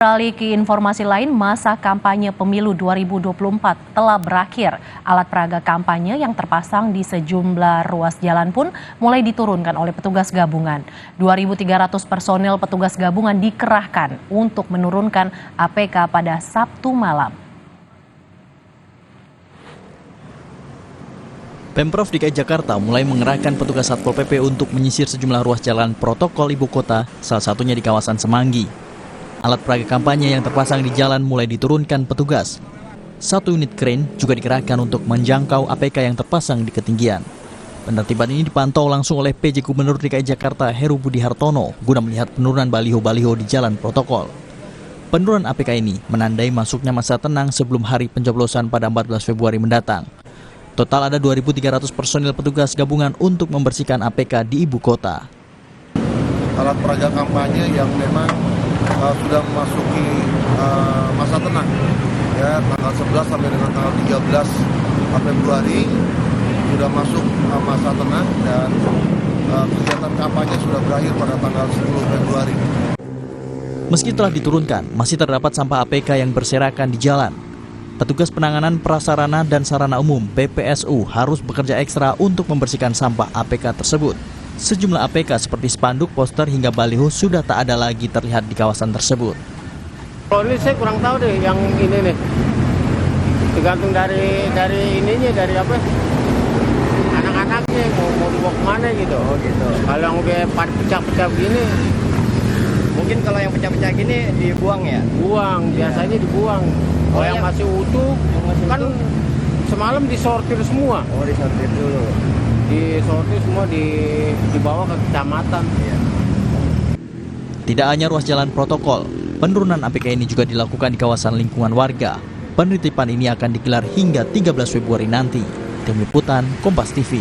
Beralih ke informasi lain, masa kampanye pemilu 2024 telah berakhir. Alat peraga kampanye yang terpasang di sejumlah ruas jalan pun mulai diturunkan oleh petugas gabungan. 2.300 personel petugas gabungan dikerahkan untuk menurunkan APK pada Sabtu malam. Pemprov DKI Jakarta mulai mengerahkan petugas Satpol PP untuk menyisir sejumlah ruas jalan protokol ibu kota, salah satunya di kawasan Semanggi. Alat peraga kampanye yang terpasang di jalan mulai diturunkan petugas. 1 unit krain juga dikerahkan untuk menjangkau APK yang terpasang di ketinggian. Penertiban ini dipantau langsung oleh PJ Gubernur DKI Jakarta Heru Budi Hartono guna melihat penurunan baliho-baliho di jalan protokol. Penurunan APK ini menandai masuknya masa tenang sebelum hari pencoblosan pada 14 Februari mendatang. Total ada 2.300 personil petugas gabungan untuk membersihkan APK di ibu kota. Alat peraga kampanye yang memang sudah memasuki masa tenang, ya, tanggal 11 sampai dengan tanggal 13 Februari sudah masuk masa tenang dan kegiatan kampanye sudah berakhir pada tanggal 10 Februari. Meski telah diturunkan, masih terdapat sampah APK yang berserakan di jalan. Petugas penanganan prasarana dan sarana umum (PPSU) harus bekerja ekstra untuk membersihkan sampah APK tersebut. Sejumlah APK seperti spanduk, poster hingga baliho sudah tak ada lagi terlihat di kawasan tersebut. Kalau ini saya kurang tahu deh yang ini nih. Tergantung dari ininya, dari apa? Anak-anaknya mau dibawa kemana gitu. Oh gitu. Kalau yang udah pecah-pecah begini, mungkin kalau yang pecah-pecah gini dibuang ya? Buang, biasanya dibuang. Kalau yang masih utuh, kan semalam disortir semua. Oh, disortir dulu. Disortir semua dibawa ke kecamatan. Tidak hanya ruas jalan protokol, penurunan APK ini juga dilakukan di kawasan lingkungan warga. Penertiban ini akan digelar hingga 13 Februari nanti. Tim Liputan Kompas TV.